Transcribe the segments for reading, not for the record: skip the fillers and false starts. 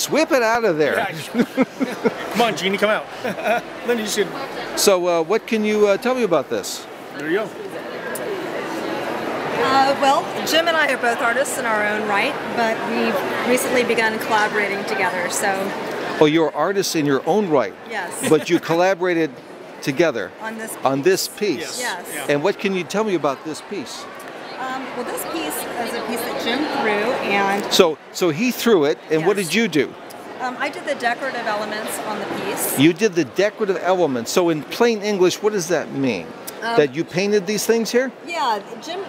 Just whip it out of there. Yeah, come on, Jeannie, come out. Then you should. So what can you tell me about this? There you go. Well, Jim and I are both artists in our own right, but we've recently begun collaborating together, so... Oh, you're artists in your own right. Yes. But you collaborated together on this piece. Yes. Yes. Yeah. And what can you tell me about this piece? Well, this piece is a piece that Jim threw, and... So he threw it, and what Yes. did you do? I did the decorative elements on the piece. You did the decorative elements. So in plain English, what does that mean? That you painted these things here? Yeah, Jim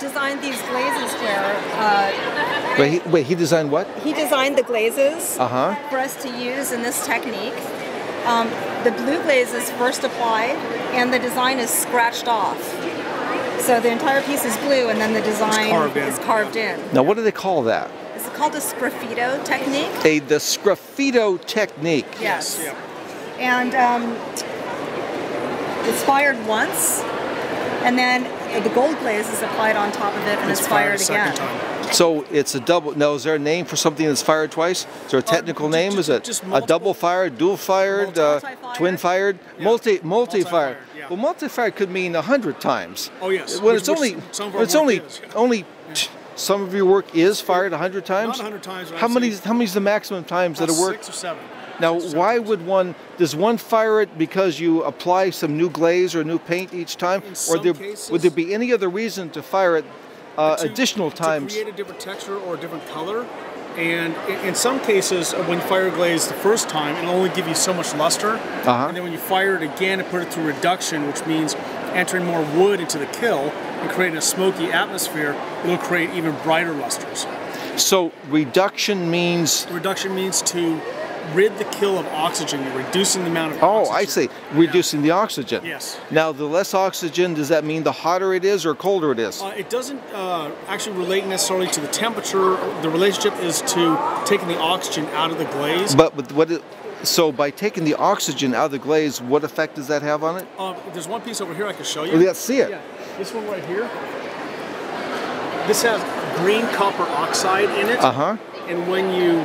designed these glazes here. Wait, he designed what? He designed the glazes Uh-huh. for us to use in this technique. The blue glaze is first applied, and the design is scratched off. So the entire piece is blue, and then the design is carved in. Now, what do they call that? It's called a sgraffito technique. The sgraffito technique. Yes. Yeah. And it's fired once, and then the gold glaze is applied on top of it, and it's fired a second again. time. So it's a double. Now, is there a name for something that's fired twice? Is there a technical name? Is it just a multiple- double fired, dual fired, Multi-fired. twin fired, Yeah. multi-fired? Multi-fired, yeah. Well, multi-fired could mean 100 times. Oh, yes. Well, Which- it's only which some of our it's work only is, yeah. only some of your work is fired 100 times. Not 100 times. but How I'm many? saying How many's the maximum times that it works? 6 or 7. Now, 6 or 7 why times. would one? Does one fire it because you apply some new glaze or new paint each time, In or some would cases- there be any other reason to fire it additional to times? create a different texture or a different color. And in some cases, when you fire a glaze the first time, it'll only give you so much luster. Uh-huh. And then when you fire it again and put it through reduction, which means entering more wood into the kill and creating a smoky atmosphere, it'll create even brighter lusters. So reduction means. Reduction means to rid the kill of oxygen. You're reducing the amount of Oh, oxygen. I see. Reducing the oxygen. Yes. Now, the less oxygen, does that mean the hotter it is or colder it is? It doesn't actually relate necessarily to the temperature. The relationship is to taking the oxygen out of the glaze. But so by taking the oxygen out of the glaze, what effect does that have on it? There's one piece over here I can show you. Let's see it. Yeah, this one right here. This has green copper oxide in it. Uh-huh. And when you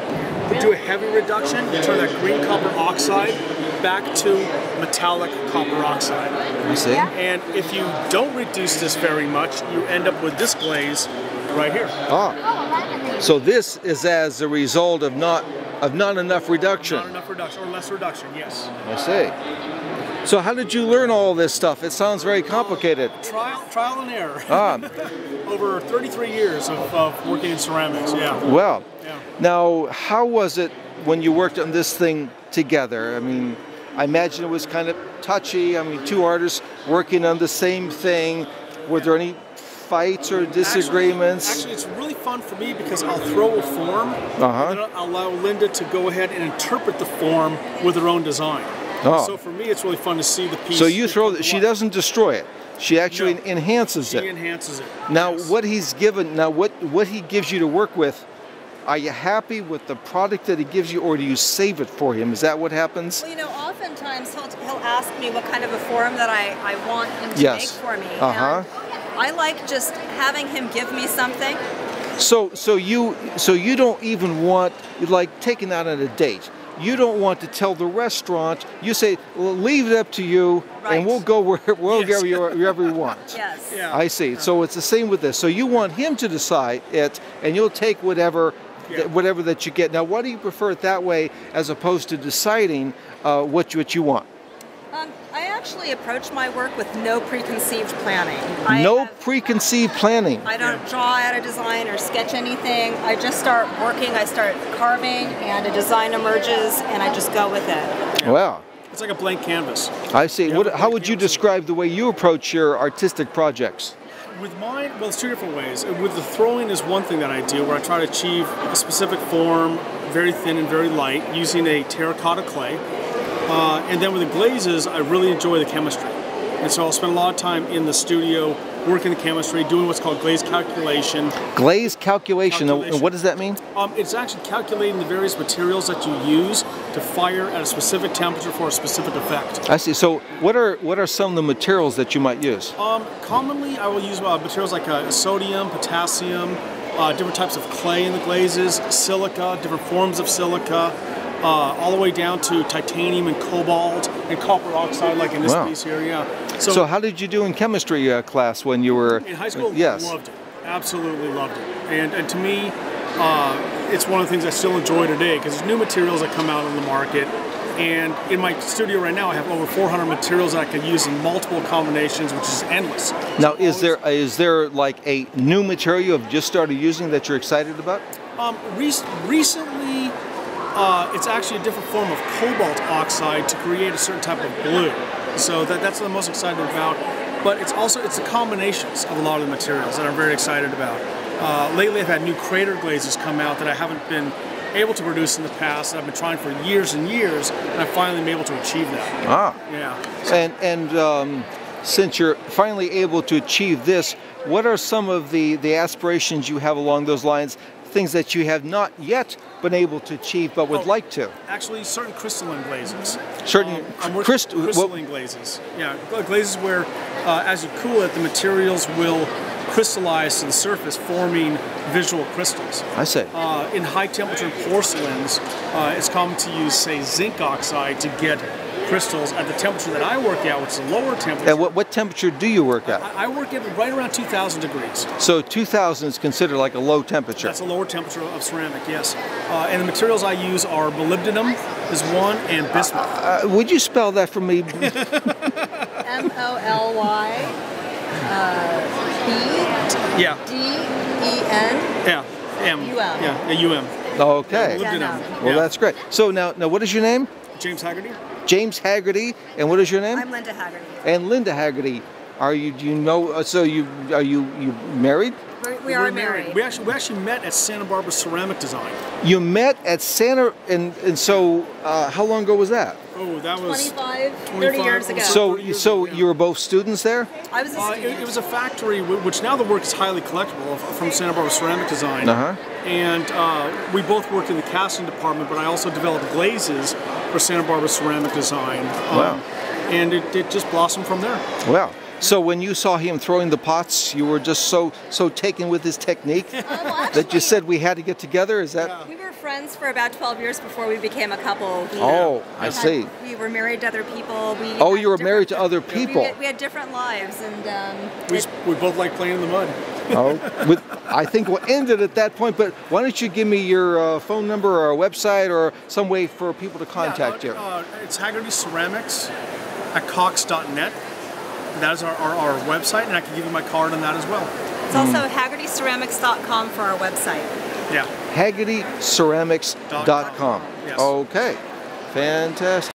do a heavy reduction, you turn that green copper oxide back to metallic copper oxide. I see. And if you don't reduce this very much, you end up with this glaze right here. Ah. So this is as a result of not enough reduction. Not enough reduction, or less reduction, yes. I see. So how did you learn all this stuff? It sounds very complicated. Trial and error. Ah. Over 33 years of working in ceramics, yeah. Well, Yeah. now how was it when you worked on this thing together? I mean, I imagine it was kind of touchy. I mean, two artists working on the same thing. Were there any fights or disagreements? Actually, it's really fun for me because I'll throw a form, Uh-huh. and then I'll allow Linda to go ahead and interpret the form with her own design. Oh. So for me, it's really fun to see the piece. So you throw it, she life. doesn't destroy it. She actually No. enhances She it. enhances it. Now, Yes. what he's given, what he gives you to work with, are you happy with the product that he gives you, or do you save it for him? Is that what happens? Well, oftentimes he'll ask me what kind of a form that I want him to Yes. make for me. Uh-huh. And I like just having him give me something. So you don't even want, like, taking out on a date. You don't want to tell the restaurant. You say, well, leave it up to you, Right. and we'll go wherever Yes. wherever you want. Yes. Yeah. I see. So it's the same with this. So you want him to decide it, and you'll take whatever that you get. Now, why do you prefer it that way as opposed to deciding what you want? I actually approach my work with no preconceived planning. No preconceived planning. I don't draw out a design or sketch anything. I just start working, I start carving, and a design emerges, and I just go with it. Wow. It's like a blank canvas. I see. You have a How blank would you canvas. describe the way you approach your artistic projects? With mine, well, it's two different ways. With the throwing is one thing that I do, where I try to achieve a specific form, very thin and very light, using a terracotta clay. And then with the glazes, I really enjoy the chemistry. And so I'll spend a lot of time in the studio working the chemistry, doing what's called glaze calculation. Glaze calculation. Now, Calculation. what does that mean? It's actually calculating the various materials that you use to fire at a specific temperature for a specific effect. I see. So what are some of the materials that you might use? Commonly, I will use materials like sodium, potassium, different types of clay in the glazes, silica, different forms of silica, all the way down to titanium and cobalt and copper oxide, like in this piece here. Yeah. So how did you do in chemistry class when you were in high school? Yes. Loved it. Absolutely loved it. And to me, it's one of the things I still enjoy today because there's new materials that come out on the market. And in my studio right now, I have over 400 materials that I can use in multiple combinations, which is endless. Now, is there like a new material you have just started using that you're excited about? Recently, it's actually a different form of cobalt oxide to create a certain type of blue. So that's what I'm most excited about. But it's the combinations of a lot of the materials that I'm very excited about. Lately, I've had new crater glazes come out that I haven't been able to produce in the past. I've been trying for years and years, and I've finally been able to achieve that. Ah. Yeah. So. And since you're finally able to achieve this, what are some of the aspirations you have along those lines? Things that you have not yet been able to achieve, but would like to. Actually, certain crystalline glazes. Certain crystalline glazes. Yeah, glazes where, as you cool it, the materials will crystallize to the surface, forming visual crystals. I see. In high temperature porcelains, it's common to use, say, zinc oxide to get crystals at the temperature that I work at, which is a lower temperature. And what temperature do you work at? I work at right around 2,000 degrees. So 2,000 is considered like a low temperature. That's a lower temperature of ceramic, yes. And the materials I use are molybdenum is one, and bismuth. Would you spell that for me? MOLY. Yeah. DEN. Yeah. M. UM. Yeah. UM. Okay. Molybdenum. Well, that's great. So now what is your name? James Haggerty. James Haggerty. And what is your name? I'm Linda Haggerty. And Linda Haggerty. Are you? Do you know? So you married? We are married. We actually met at Santa Barbara Ceramic Design. You met at Santa, and so how long ago was that? Oh, that was 30 years ago. So you were both students there? I was a student. It was a factory, which now the work is highly collectible, from Santa Barbara Ceramic Design. And we both worked in the casting department, but I also developed glazes for Santa Barbara Ceramic Design. Wow. And it just blossomed from there. Wow. So when you saw him throwing the pots, you were just so taken with his technique that you said we had to get together? Is that? We were friends for about 12 years before we became a couple. I see. We were married to other people. You were married to other people. We had different lives, and we both like playing in the mud. I think we'll end it at that point, but why don't you give me your phone number or a website or some way for people to contact you? It's Haggerty Ceramics at Cox.net. That is our website, and I can give you my card on that as well. It's also HaggertyCeramics.com for our website. Yeah. HaggertyCeramics.com. Yes. Okay. Fantastic.